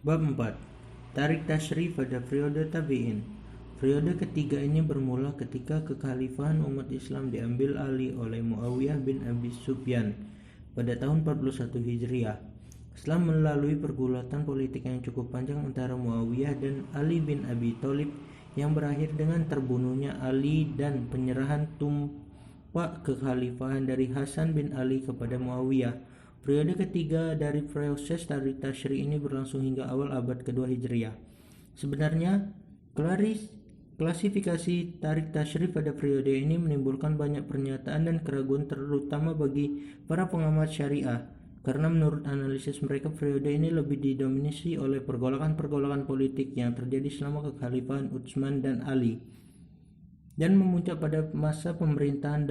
Bab 4. Tarik Tasyri pada periode Tabi'in. Periode ketiga ini bermula ketika kekhalifahan umat Islam diambil alih oleh Muawiyah bin Abi Sufyan pada tahun 41 Hijriah. Setelah melalui pergulatan politik yang cukup panjang antara Muawiyah dan Ali bin Abi Thalib yang berakhir dengan terbunuhnya Ali dan penyerahan tumpak kekhalifahan dari Hasan bin Ali kepada Muawiyah. Periode ketiga dari proses Tarik Tasyri ini berlangsung hingga awal abad kedua Hijriah. Sebenarnya, klasifikasi Tarik Tasyri pada periode ini menimbulkan banyak pernyataan dan keraguan terutama bagi para pengamat syariah, karena menurut analisis mereka periode ini lebih didominasi oleh pergolakan-pergolakan politik yang terjadi selama kekhalifahan Utsman dan Ali dan memuncak pada masa pemerintahan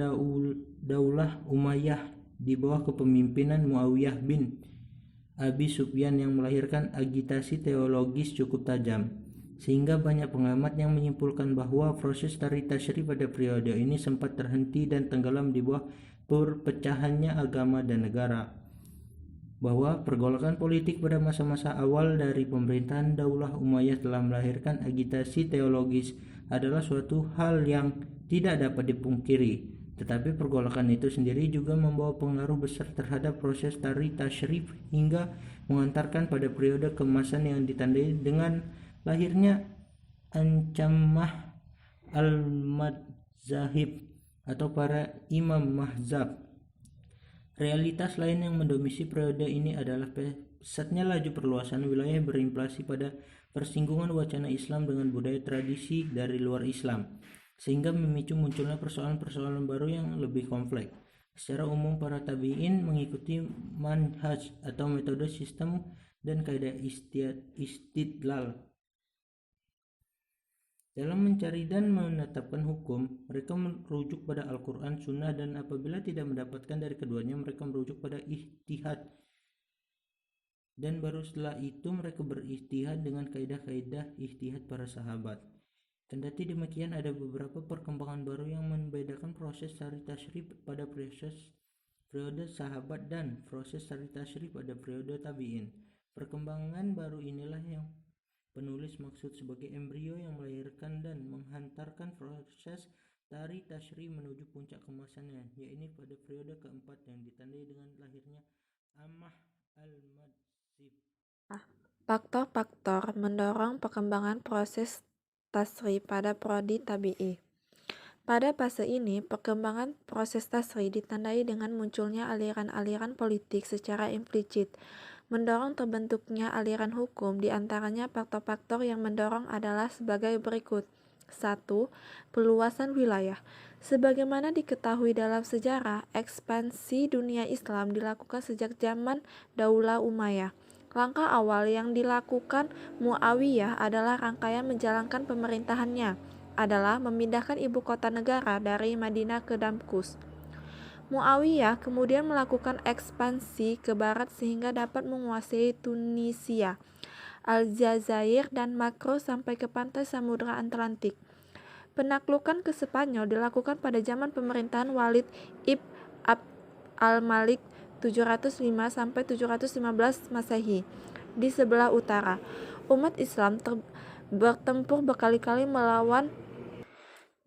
Daulah Umayyah di bawah kepemimpinan Muawiyah bin Abi Sufyan yang melahirkan agitasi teologis cukup tajam, sehingga banyak pengamat yang menyimpulkan bahwa proses Tarik Tasyri pada periode ini sempat terhenti dan tenggelam di bawah perpecahannya agama dan negara. Bahwa pergolakan politik pada masa-masa awal dari pemerintahan Daulah Umayyah telah melahirkan agitasi teologis adalah suatu hal yang tidak dapat dipungkiri, tetapi pergolakan itu sendiri juga membawa pengaruh besar terhadap proses Tarik Tasyri hingga mengantarkan pada periode keemasan yang ditandai dengan lahirnya Ancamah al-Madzahib atau para imam mazhab. Realitas lain yang mendominasi periode ini adalah pesatnya laju perluasan wilayah berimplikasi pada persinggungan wacana Islam dengan budaya tradisi dari luar Islam, sehingga memicu munculnya persoalan-persoalan baru yang lebih kompleks. Secara umum para tabi'in mengikuti manhaj atau metode sistem dan kaidah istidlal dalam mencari dan menetapkan hukum. Mereka merujuk pada Al-Quran, Sunnah, dan apabila tidak mendapatkan dari keduanya, mereka merujuk pada ijtihad. Dan baru setelah itu mereka berijtihad dengan kaidah-kaidah ijtihad para sahabat. Kendati demikian, ada beberapa perkembangan baru yang membedakan proses Tarik Tasyri pada periode sahabat dan proses Tarik Tasyri pada periode tabi'in. Perkembangan baru inilah yang penulis maksud sebagai embrio yang melahirkan dan menghantarkan proses Tarik Tasyri menuju puncak kemasannya, yaitu pada periode keempat yang ditandai dengan lahirnya Ammah al-Madzhib. Faktor-faktor mendorong perkembangan proses Tasri pada prodi tabi'i. Pada fase ini, perkembangan proses Tasri ditandai dengan munculnya aliran-aliran politik secara implisit, mendorong terbentuknya aliran hukum. Di antaranya faktor-faktor yang mendorong adalah sebagai berikut. 1. Perluasan wilayah. Sebagaimana diketahui dalam sejarah, ekspansi dunia Islam dilakukan sejak zaman Daulah Umayyah. Langkah awal yang dilakukan Muawiyah adalah rangkaian menjalankan pemerintahannya adalah memindahkan ibu kota negara dari Madinah ke Damaskus. Muawiyah kemudian melakukan ekspansi ke barat sehingga dapat menguasai Tunisia, Aljazair, dan Makro sampai ke pantai Samudra Atlantik. Penaklukan ke Spanyol dilakukan pada zaman pemerintahan Walid ibn Abd al-Malik 705 sampai 715 Masehi. Di sebelah utara, umat Islam bertempur berkali-kali melawan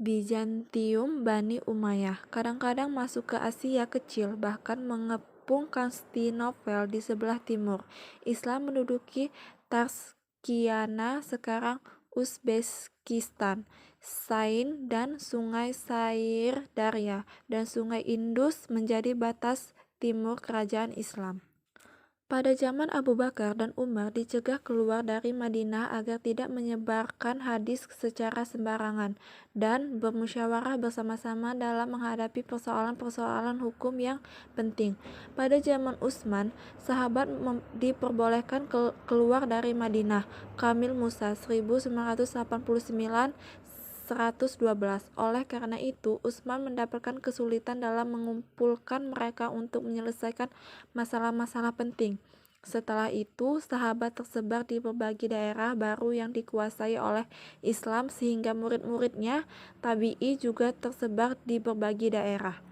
Bizantium Bani Umayyah, kadang-kadang masuk ke Asia Kecil, bahkan mengepung Konstantinopel di sebelah timur. Islam menduduki Tarskiana, sekarang Uzbekistan, Sain dan Sungai Sair Darya, dan Sungai Indus menjadi batas timur kerajaan Islam. Pada zaman Abu Bakar dan Umar dicegah keluar dari Madinah agar tidak menyebarkan hadis secara sembarangan dan bermusyawarah bersama-sama dalam menghadapi persoalan-persoalan hukum yang penting. Pada zaman Utsman, sahabat diperbolehkan keluar dari Madinah. Kamil Musa 1989 112. Oleh karena itu, Utsman mendapatkan kesulitan dalam mengumpulkan mereka untuk menyelesaikan masalah-masalah penting. Setelah itu, sahabat tersebar di berbagai daerah baru yang dikuasai oleh Islam, sehingga murid-muridnya tabi'i juga tersebar di berbagai daerah.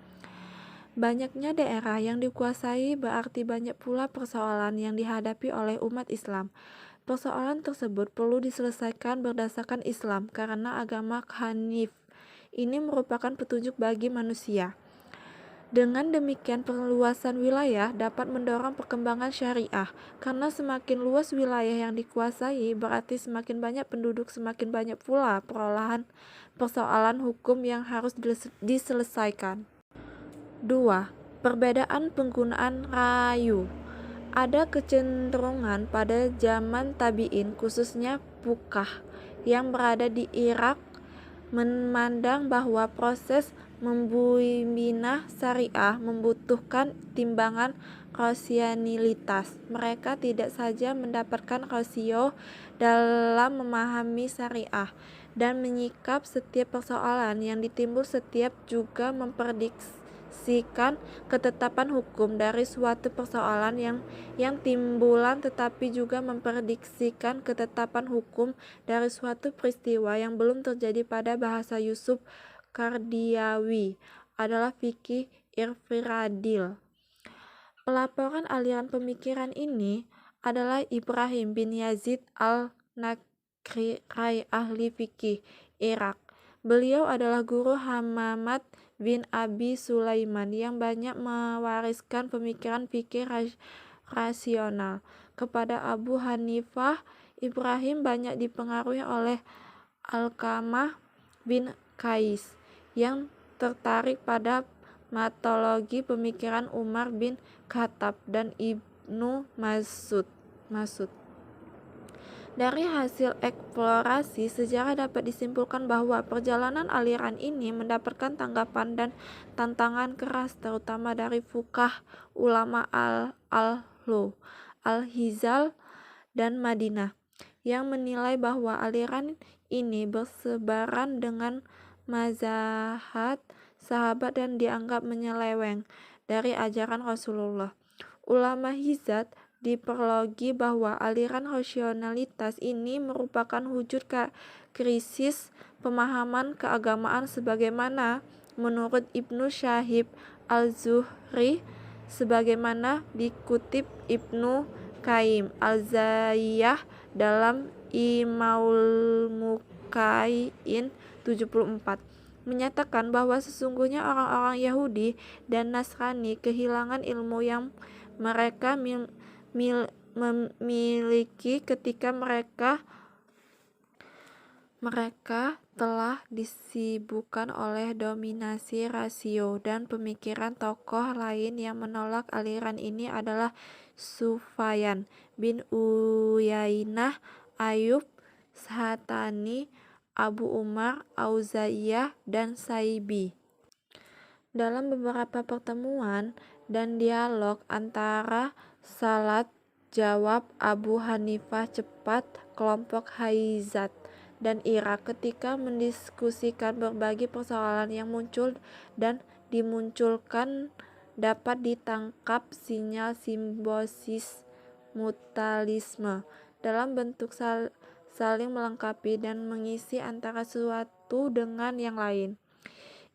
Banyaknya daerah yang dikuasai berarti banyak pula persoalan yang dihadapi oleh umat Islam. Persoalan tersebut perlu diselesaikan berdasarkan Islam karena agama Hanif ini merupakan petunjuk bagi manusia. Dengan demikian, perluasan wilayah dapat mendorong perkembangan syariah, karena semakin luas wilayah yang dikuasai berarti semakin banyak penduduk, semakin banyak pula persoalan hukum yang harus diselesaikan. 2. Perbedaan penggunaan rayu. Ada kecenderungan pada zaman tabi'in, khususnya Fuqah yang berada di Irak, memandang bahwa proses membina syariah membutuhkan timbangan rasionalitas. Mereka tidak saja mendapatkan rasio dalam memahami syariah dan menyikap setiap persoalan yang ditimbul, setiap juga memprediksikan ketetapan hukum dari suatu persoalan yang timbulan, tetapi juga memprediksikan ketetapan hukum dari suatu peristiwa yang belum terjadi. Pada bahasa Yusuf Kardiawi adalah fikih irfradil. Pelaporan aliran pemikiran ini adalah Ibrahim bin Yazid al-Nakrai, ahli fikih Irak. Beliau adalah guru Hamamad bin Abi Sulaiman yang banyak mewariskan pemikiran fikih rasional kepada Abu Hanifah. Ibrahim banyak dipengaruhi oleh Alqamah bin Qais yang tertarik pada matologi pemikiran Umar bin Khattab dan Ibnu Mas'ud. Dari hasil eksplorasi sejarah dapat disimpulkan bahwa perjalanan aliran ini mendapatkan tanggapan dan tantangan keras, terutama dari fuqaha ulama al-Ahlu, al-Hizal, dan Madinah, yang menilai bahwa aliran ini bersebaran dengan mazhab sahabat dan dianggap menyeleweng dari ajaran Rasulullah. Ulama Hizat diperlogi bahwa aliran rasionalitas ini merupakan wujud krisis pemahaman keagamaan sebagaimana menurut Ibnu Syahib al-Zuhri, sebagaimana dikutip Ibnu Qayyim al-Jauziyah dalam Imaul Muqayyin 74, menyatakan bahwa sesungguhnya orang-orang Yahudi dan Nasrani kehilangan ilmu yang mereka memiliki ketika mereka telah disibukkan oleh dominasi rasio dan pemikiran. Tokoh lain yang menolak aliran ini adalah Sufyan bin Uyainah, Ayub Sahtani, Abu Umar Auzaiyah, dan Saibi. Dalam beberapa pertemuan dan dialog antara salat jawab Abu Hanifah cepat kelompok Hizat dan Irak ketika mendiskusikan berbagai persoalan yang muncul dan dimunculkan, dapat ditangkap sinyal simbiosis mutualisme dalam bentuk saling melengkapi dan mengisi antara suatu dengan yang lain.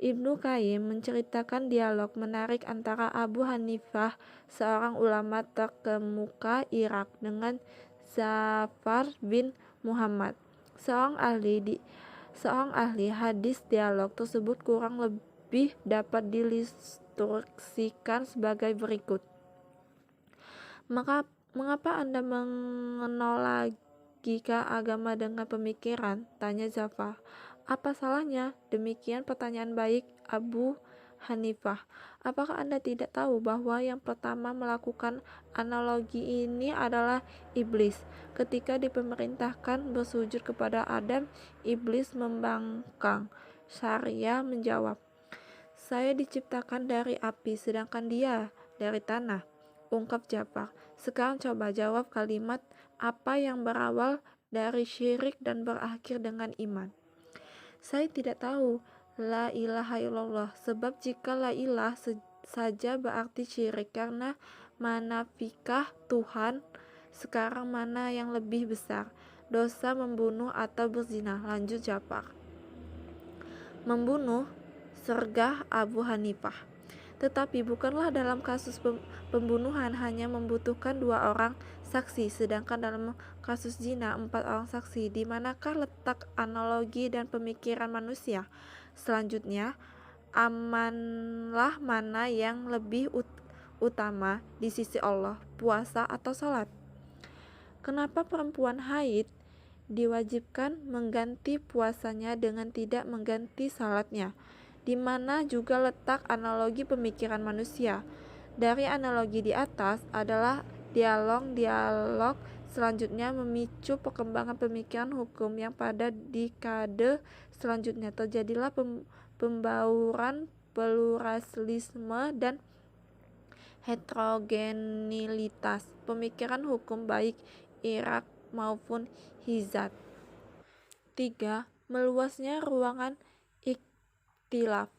Ibnu Qayyim menceritakan dialog menarik antara Abu Hanifah, seorang ulama terkemuka Irak, dengan Zafar bin Muhammad, seorang ahli hadis. Dialog tersebut kurang lebih dapat diilustrasikan sebagai berikut. Mengapa Anda mengenal logika agama dengan pemikiran? Tanya Zafar. Apa salahnya? Demikian pertanyaan baik Abu Hanifah. Apakah Anda tidak tahu bahwa yang pertama melakukan analogi ini adalah iblis? Ketika diperintahkan bersujud kepada Adam, iblis membangkang. Syariah menjawab, saya diciptakan dari api, sedangkan dia dari tanah. Ungkap Ja'far, sekarang coba jawab kalimat apa yang berawal dari syirik dan berakhir dengan iman. Saya tidak tahu. La ilaha illallah. Sebab jika la ilah saja berarti syirik, karena manafikah Tuhan. Sekarang mana yang lebih besar, dosa membunuh atau berzina? Lanjut Ja'far. Membunuh, sergah Abu Hanifah. Tetapi bukanlah dalam kasus pembunuhan hanya membutuhkan 2 orang saksi, sedangkan dalam kasus zina 4 orang saksi. Di manakah letak analogi dan pemikiran manusia? Selanjutnya, amanlah mana yang lebih utama di sisi Allah, puasa atau salat? Kenapa perempuan haid diwajibkan mengganti puasanya dengan tidak mengganti salatnya? Di mana juga letak analogi pemikiran manusia? Dari analogi di atas adalah dialog selanjutnya memicu perkembangan pemikiran hukum yang pada dekade selanjutnya terjadilah pembauran pluralisme dan heterogenilitas pemikiran hukum baik Irak maupun Hijaz. 3. Meluasnya ruangan ikhtilaf.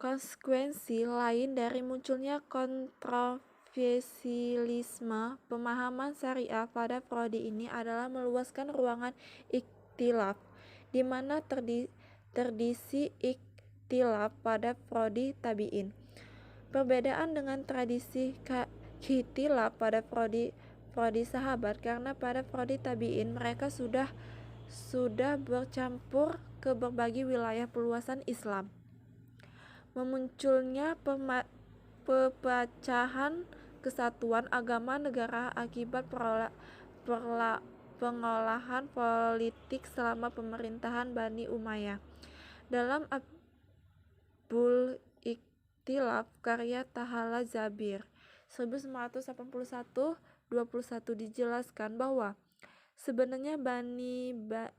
Konsekuensi lain dari munculnya kontroversialisme pemahaman syariah pada prodi ini adalah meluaskan ruangan ikhtilaf, di mana tradisi ikhtilaf pada prodi tabi'in. Perbedaan dengan tradisi ikhtilaf pada prodi sahabat, karena pada prodi tabi'in mereka sudah bercampur ke berbagai wilayah peluasan Islam. Memunculnya pepecahan kesatuan agama negara akibat pengolahan politik selama pemerintahan Bani Umayyah. Dalam Abul Ikhtilaf karya Tahala Zabir 1981-21 dijelaskan bahwa sebenarnya Bani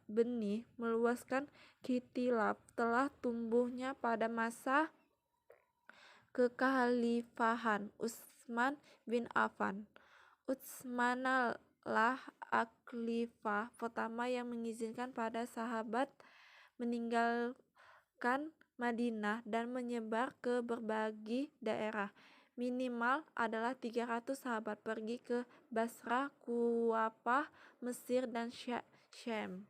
Benih meluaskan ikhtilaf telah tumbuhnya pada masa kekhalifahan Utsman bin Affan. Utsmanlah khalifah pertama yang mengizinkan para sahabat meninggalkan Madinah dan menyebar ke berbagai daerah. Minimal adalah 300 sahabat pergi ke Basrah, Kuwafah, Mesir, dan Syam.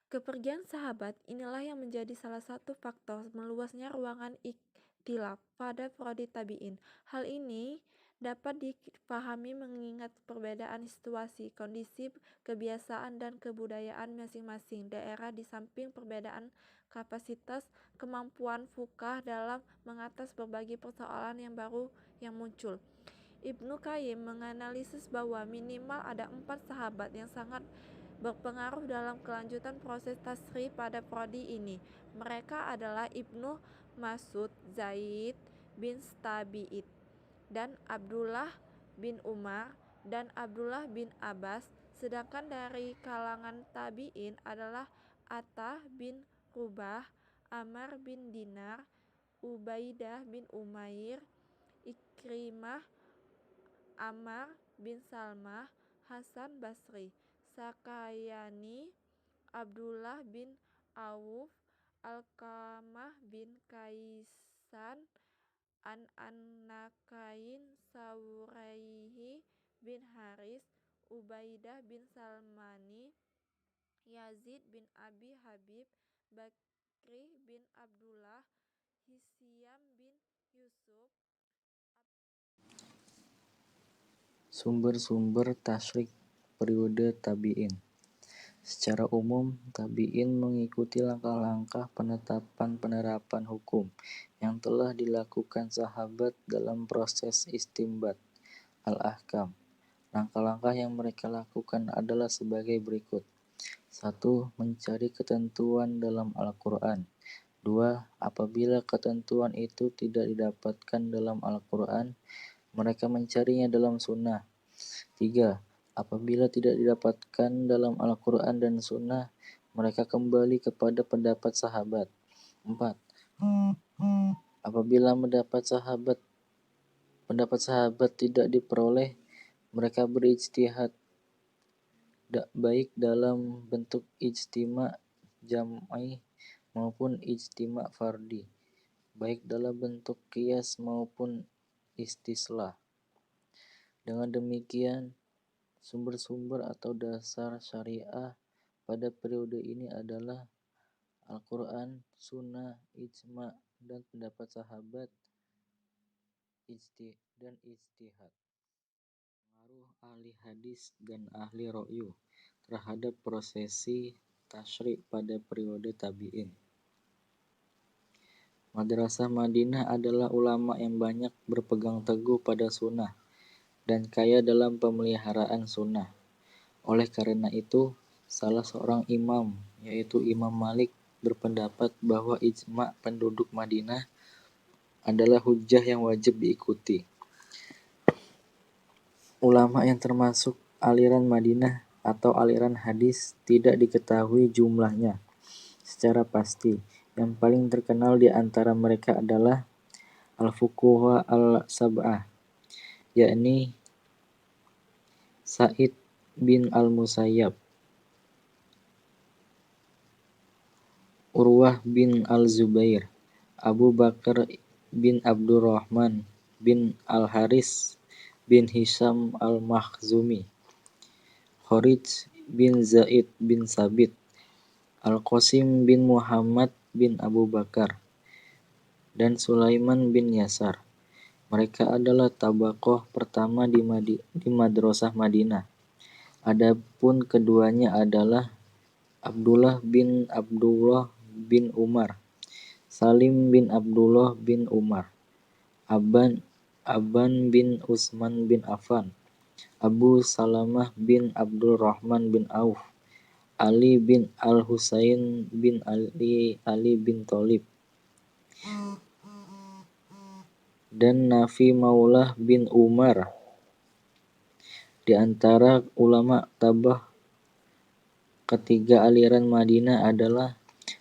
Kepergian sahabat inilah yang menjadi salah satu faktor meluasnya ruangan ikhtilaf pada prodi tabi'in. Hal ini dapat dipahami mengingat perbedaan situasi, kondisi, kebiasaan, dan kebudayaan masing-masing daerah di samping perbedaan kapasitas kemampuan fuqaha dalam mengatas berbagai persoalan yang baru yang muncul. Ibnu Qayyim menganalisis bahwa minimal ada 4 sahabat yang sangat berpengaruh dalam kelanjutan proses tasri pada prodi ini. Mereka adalah Ibnu Mas'ud, Zaid bin Thabit, dan Abdullah bin Umar, dan Abdullah bin Abbas. Sedangkan dari kalangan tabi'in adalah Atta bin Rubah, Amr bin Dinar, Ubaidah bin Umair, Ikrimah, Ammar bin Salmah, Hasan Basri, Sakayani, Abdullah bin Auf, Alqamah bin Kaisan, An-Nakain, Sauraihi bin Haris, Ubaidah bin Salmani, Yazid bin Abi Habib, Bakri bin Abdullah, Hisyam bin Yusuf. Sumber-sumber tasyrik periode tabi'in. Secara umum, tabi'in mengikuti langkah-langkah penerapan hukum yang telah dilakukan sahabat dalam proses istinbat al-ahkam. Langkah-langkah yang mereka lakukan adalah sebagai berikut. 1. Mencari ketentuan dalam Al-Quran. 2. Apabila ketentuan itu tidak didapatkan dalam Al-Quran, mereka mencarinya dalam sunnah. 3. Apabila tidak didapatkan dalam Al-Quran dan sunnah, mereka kembali kepada pendapat sahabat. 4. Apabila pendapat sahabat tidak diperoleh, mereka berijtihad baik dalam bentuk ijtima' jam'i maupun ijtima' fardi, baik dalam bentuk qiyas maupun istislah. Dengan demikian, sumber-sumber atau dasar syariah pada periode ini adalah Al-Quran, Sunnah, Ijma', dan pendapat sahabat dan ijtihad. Pengaruh ahli hadis dan ahli ra'yu terhadap prosesi tasyri' pada periode tabi'in. Madrasah Madinah adalah ulama yang banyak berpegang teguh pada sunnah dan kaya dalam pemeliharaan sunnah. Oleh karena itu, salah seorang imam, yaitu Imam Malik, berpendapat bahwa ijma' penduduk Madinah adalah hujjah yang wajib diikuti. Ulama yang termasuk aliran Madinah atau aliran hadis tidak diketahui jumlahnya secara pasti. Yang paling terkenal di antara mereka adalah al-fuqaha al-sab'ah, yakni Sa'id bin al-Musayyab, Urwah bin al-Zubair, Abu Bakar bin Abdurrahman bin al-Haris bin Hisham al-Makhzumi, Kharij bin Zaid bin Sabit, Al-Qasim bin Muhammad bin Abu Bakar, dan Sulaiman bin Yasar. Mereka adalah tabaqoh pertama di Madrasah Madinah. Adapun keduanya adalah Abdullah bin Abdullah bin Umar, Salim bin Abdullah bin Umar, Aban bin Utsman bin Affan, Abu Salamah bin Abdurrahman bin Auf, Ali bin Al-Husain bin Ali bin Thalib, dan Nafi Maulah bin Umar. Di antara ulama tabah ketiga aliran Madinah adalah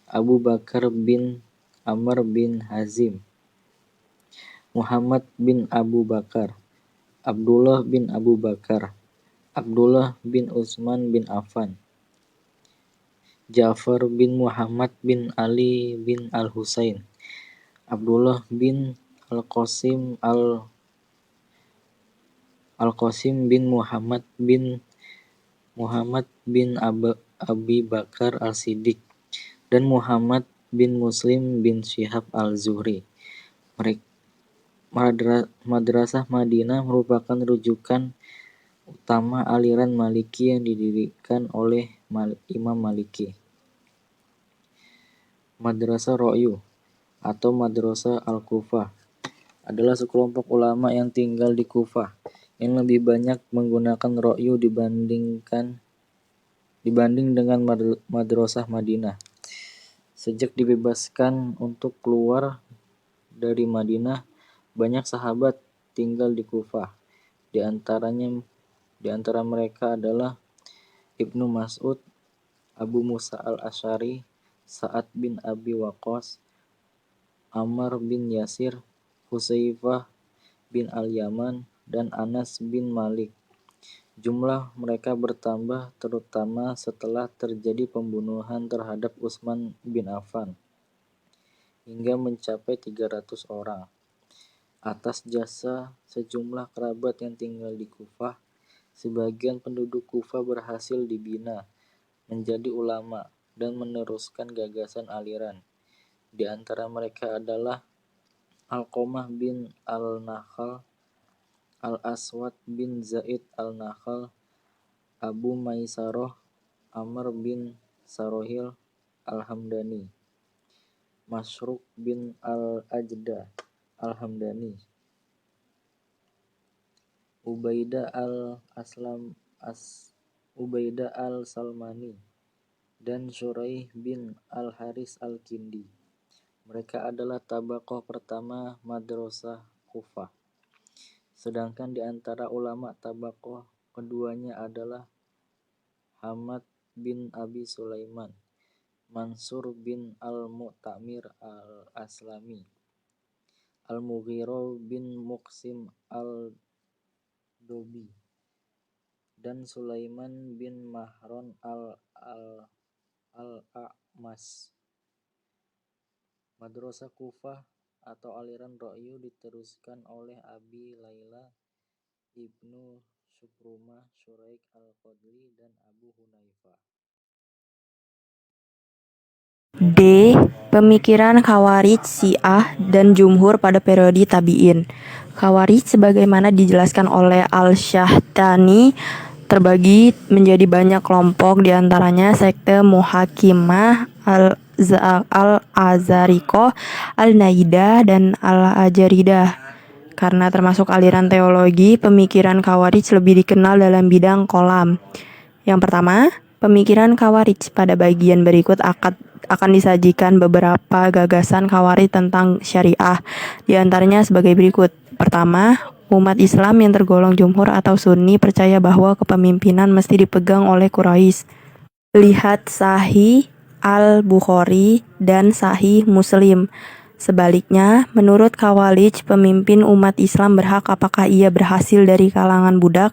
Abu Bakar bin Amr bin Hazim, Muhammad bin Abu Bakar, Abdullah bin Abu Bakar, Abdullah bin Utsman bin Affan, Ja'far bin Muhammad bin Ali bin Al-Husain, Abdullah bin Al-Qasim bin Muhammad bin Abi Bakar Al-Siddiq, dan Muhammad bin Muslim bin Syihab Al-Zuhri. Madrasah Madinah merupakan rujukan utama aliran Maliki yang didirikan oleh Imam Maliki. Madrasah Ra'yu atau Madrasah Al-Kufah adalah sekelompok ulama yang tinggal di Kufah yang lebih banyak menggunakan ra'yu dibanding dengan Madrasah Madinah. Sejak dibebaskan untuk keluar dari Madinah, banyak sahabat tinggal di Kufah. Di antara mereka adalah Ibnu Mas'ud, Abu Musa al-Asy'ari, Sa'ad bin Abi Waqqas, Ammar bin Yasir, Hudzaifah bin al-Yaman, dan Anas bin Malik. Jumlah mereka bertambah terutama setelah terjadi pembunuhan terhadap Utsman bin Affan hingga mencapai 300 orang. Atas jasa sejumlah kerabat yang tinggal di Kufah, sebagian penduduk Kufah berhasil dibina menjadi ulama dan meneruskan gagasan aliran. Di antara mereka adalah Alqamah bin Al-Nakhl, Al-Aswad bin Zaid Al-Nakhl, Abu Maisarah, Amr bin Sarohil Al-Hamdani, Masruq bin Al-Ajda Al-Hamdani, Ubaidah Al-Salmani, dan Syuraih bin Al-Haris Al-Kindi. Mereka adalah tabaqoh pertama Madrasah Kufah. Sedangkan di antara ulama tabaqoh keduanya adalah Hamad bin Abi Sulaiman, Mansur bin Al-Mu'tamir Al-Aslami, Al-Mughirah bin Muqsim Al-Dobi, dan Sulaiman bin Mahran Al-A'mas. Madrasah Kufah atau aliran Ra'yu diteruskan oleh Abi Laila, Ibnu Syukrumah, Syuraik Al-Qadri, dan Abu Hunaifah. D Pemikiran Khawarij, Syiah, dan Jumhur pada periode tabi'in. Khawarij sebagaimana dijelaskan oleh Al-Syahtani terbagi menjadi banyak kelompok, diantaranya sekte Muhakimah, Al-Azariqah, Al-Naidah, dan Al-Ajaridah. Karena termasuk aliran teologi, pemikiran Khawarij lebih dikenal dalam bidang kolam. Yang pertama, pemikiran Khawarij. Pada bagian berikut akan disajikan beberapa gagasan Khawarij tentang syariah, di antaranya sebagai berikut. Pertama, umat Islam yang tergolong jumhur atau sunni percaya bahwa kepemimpinan mesti dipegang oleh Quraisy. Lihat Sahih Al-Bukhari dan Sahih Muslim. Sebaliknya, menurut Khawarij, pemimpin umat Islam berhak apakah ia berhasil dari kalangan budak.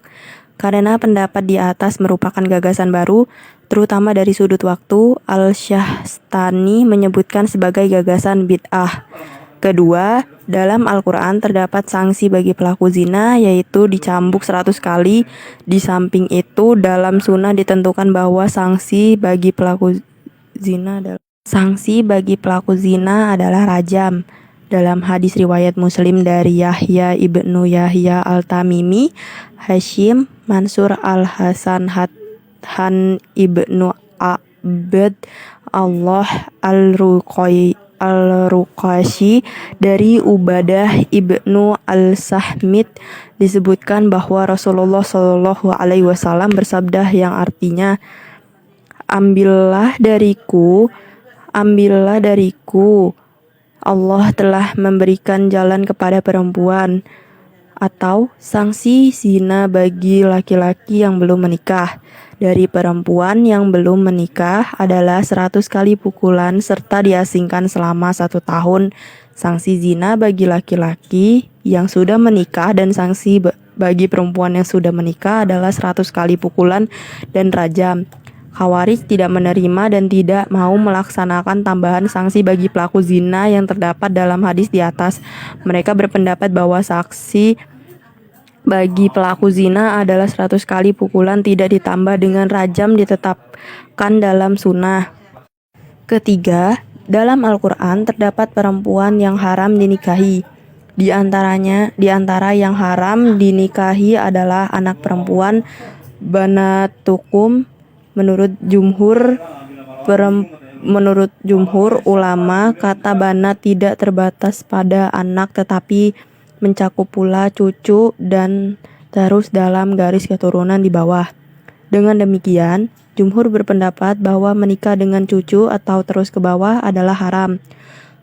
Karena pendapat di atas merupakan gagasan baru, terutama dari sudut waktu, Al-Syahtani menyebutkan sebagai gagasan bid'ah. Kedua, dalam Al-Quran terdapat sanksi bagi pelaku zina, yaitu dicambuk 100 kali. Di samping itu, dalam sunnah ditentukan bahwa sanksi bagi pelaku zina adalah rajam. Dalam hadis riwayat Muslim dari Yahya ibnu Yahya Al-Tamimi, Hashim Mansur Al-Hasan Han ibnu Abd Allah Al-Ruqashi dari Ubadah ibnu Al-Sahmit disebutkan bahwa Rasulullah Shallallahu Alaihi Wasallam bersabda yang artinya, Ambillah dariku, Allah telah memberikan jalan kepada perempuan, atau sanksi zina bagi laki-laki yang belum menikah. Dari perempuan yang belum menikah adalah 100 kali pukulan serta diasingkan selama 1 tahun. Sanksi zina bagi laki-laki yang sudah menikah dan sanksi bagi perempuan yang sudah menikah adalah 100 kali pukulan dan rajam. Khawarij tidak menerima dan tidak mau melaksanakan tambahan sanksi bagi pelaku zina yang terdapat dalam hadis di atas. Mereka berpendapat bahwa sanksi bagi pelaku zina adalah 100 kali pukulan, tidak ditambah dengan rajam ditetapkan dalam sunnah. Ketiga, dalam Al-Quran terdapat perempuan yang haram dinikahi. Di antara yang haram dinikahi adalah anak perempuan, banatukum. Menurut jumhur ulama, kata banat tidak terbatas pada anak tetapi mencakup pula cucu dan terus dalam garis keturunan di bawah. Dengan demikian, jumhur berpendapat bahwa menikah dengan cucu atau terus ke bawah adalah haram.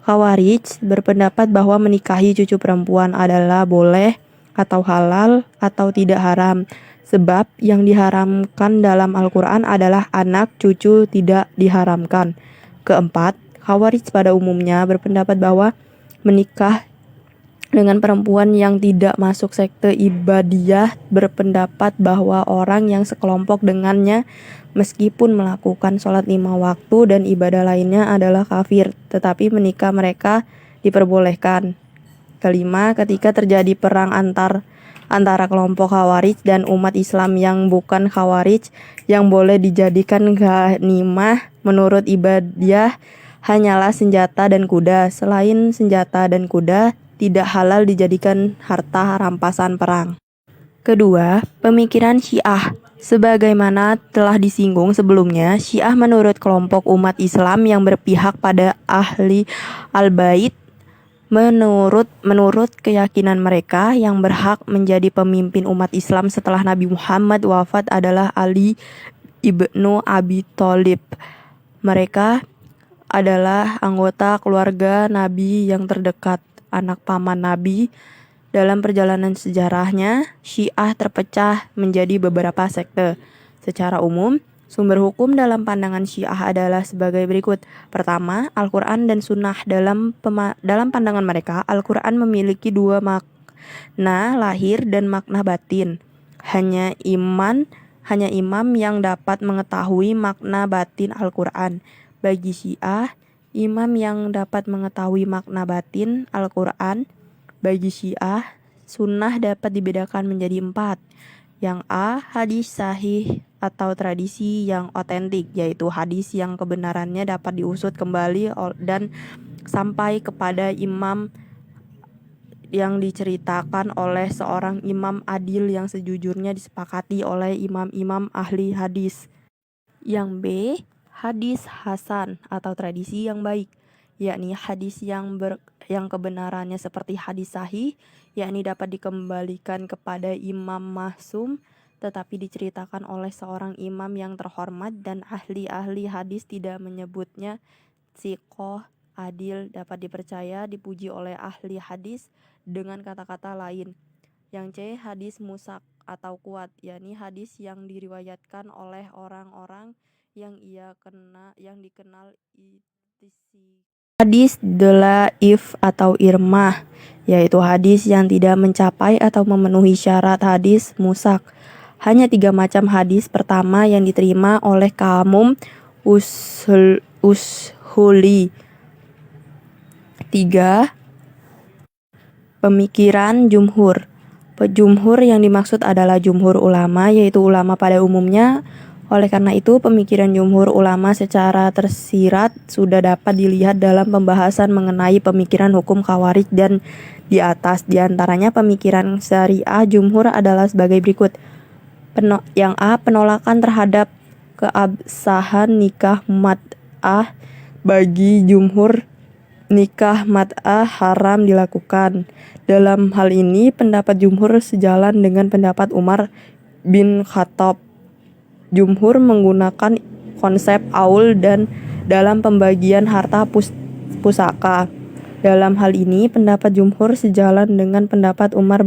Khawarij berpendapat bahwa menikahi cucu perempuan adalah boleh atau halal atau tidak haram. Sebab yang diharamkan dalam Al-Quran adalah anak cucu tidak diharamkan. Keempat, Khawarij pada umumnya berpendapat bahwa menikah dengan perempuan yang tidak masuk sekte Ibadiyah berpendapat bahwa orang yang sekelompok dengannya meskipun melakukan sholat 5 waktu dan ibadah lainnya adalah kafir, tetapi menikah mereka diperbolehkan. Kelima, ketika terjadi perang antara kelompok Khawarij dan umat Islam yang bukan Khawarij, yang boleh dijadikan ghanimah menurut Ibadiyah hanyalah senjata dan kuda. Selain senjata dan kuda, tidak halal dijadikan harta rampasan perang. Kedua, pemikiran Syiah. Sebagaimana telah disinggung sebelumnya, Syiah menurut kelompok umat Islam yang berpihak pada ahli al-bait. Menurut keyakinan mereka, yang berhak menjadi pemimpin umat Islam setelah Nabi Muhammad wafat adalah Ali ibnu Abi Thalib. Mereka adalah anggota keluarga Nabi yang terdekat, anak paman Nabi. Dalam perjalanan sejarahnya, Syiah terpecah menjadi beberapa sekte. Secara umum, sumber hukum dalam pandangan Syiah adalah sebagai berikut. Pertama, Al-Quran dan Sunnah. Dalam pandangan mereka, Al-Quran memiliki 2 makna lahir dan makna batin. Hanya imam yang dapat mengetahui makna batin Al-Quran. Bagi Syiah, imam yang dapat mengetahui makna batin Al-Quran. Bagi Syiah, Sunnah dapat dibedakan menjadi 4. Yang A, hadis sahih atau tradisi yang otentik, yaitu hadis yang kebenarannya dapat diusut kembali dan sampai kepada imam yang diceritakan oleh seorang imam adil yang sejujurnya disepakati oleh imam-imam ahli hadis. Yang B, hadis hasan atau tradisi yang baik, yakni hadis yang kebenarannya seperti hadis sahih, yakni dapat dikembalikan kepada imam maksum, tetapi diceritakan oleh seorang imam yang terhormat dan ahli-ahli hadis tidak menyebutnya thiqah, adil, dapat dipercaya, dipuji oleh ahli hadis dengan kata-kata lain. Yang C, hadis musak atau kuat, yakni hadis yang diriwayatkan oleh orang-orang yang dikenal itisi. Hadis dhalaif atau irmah, yaitu hadis yang tidak mencapai atau memenuhi syarat hadis musak. Hanya 3 macam hadis. Pertama, yang diterima oleh kaum ushuli. 3. Pemikiran jumhur. Jumhur yang dimaksud adalah jumhur ulama, yaitu ulama pada umumnya. Oleh karena itu, pemikiran jumhur ulama secara tersirat sudah dapat dilihat dalam pembahasan mengenai pemikiran hukum khawarij dan di atas. Di antaranya pemikiran syariah jumhur adalah sebagai berikut. Yang A, penolakan terhadap keabsahan nikah mat'ah. Bagi jumhur, nikah mat'ah haram dilakukan. Dalam hal ini, pendapat jumhur sejalan dengan pendapat Umar bin Khattab. Jumhur menggunakan konsep aul dan dalam pembagian harta pusaka. Dalam hal ini, pendapat jumhur sejalan dengan pendapat Umar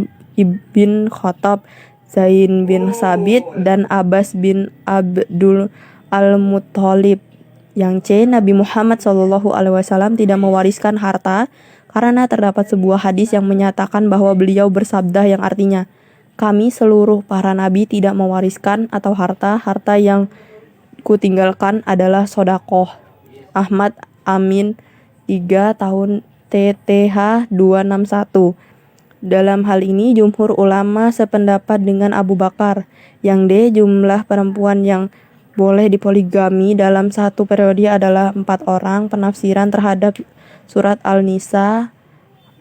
bin Khattab, Zain bin Sabit, dan Abbas bin Abdul al-Muttalib. Yang C, Nabi Muhammad SAW tidak mewariskan harta karena terdapat sebuah hadis yang menyatakan bahwa beliau bersabda yang artinya, kami seluruh para nabi tidak mewariskan atau harta yang kutinggalkan adalah sodakoh. Ahmad Amin 3 tahun TTH 261. Dalam hal ini jumhur ulama sependapat dengan Abu Bakar. Yang D, jumlah perempuan yang boleh dipoligami dalam satu periode adalah 4 orang. Penafsiran terhadap surat Al-Nisa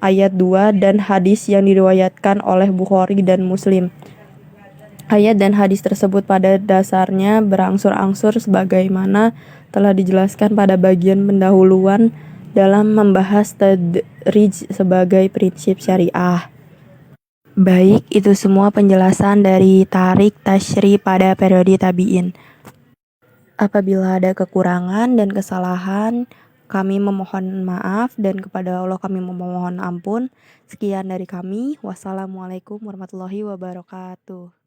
ayat 2 dan hadis yang diriwayatkan oleh Bukhari dan Muslim. Ayat dan hadis tersebut pada dasarnya berangsur-angsur sebagaimana telah dijelaskan pada bagian pendahuluan dalam membahas tadrij sebagai prinsip syariah. Baik, itu semua penjelasan dari tarik tasyri pada periode tabi'in. Apabila ada kekurangan dan kesalahan, kami memohon maaf dan kepada Allah kami memohon ampun. Sekian dari kami. Wassalamualaikum warahmatullahi wabarakatuh.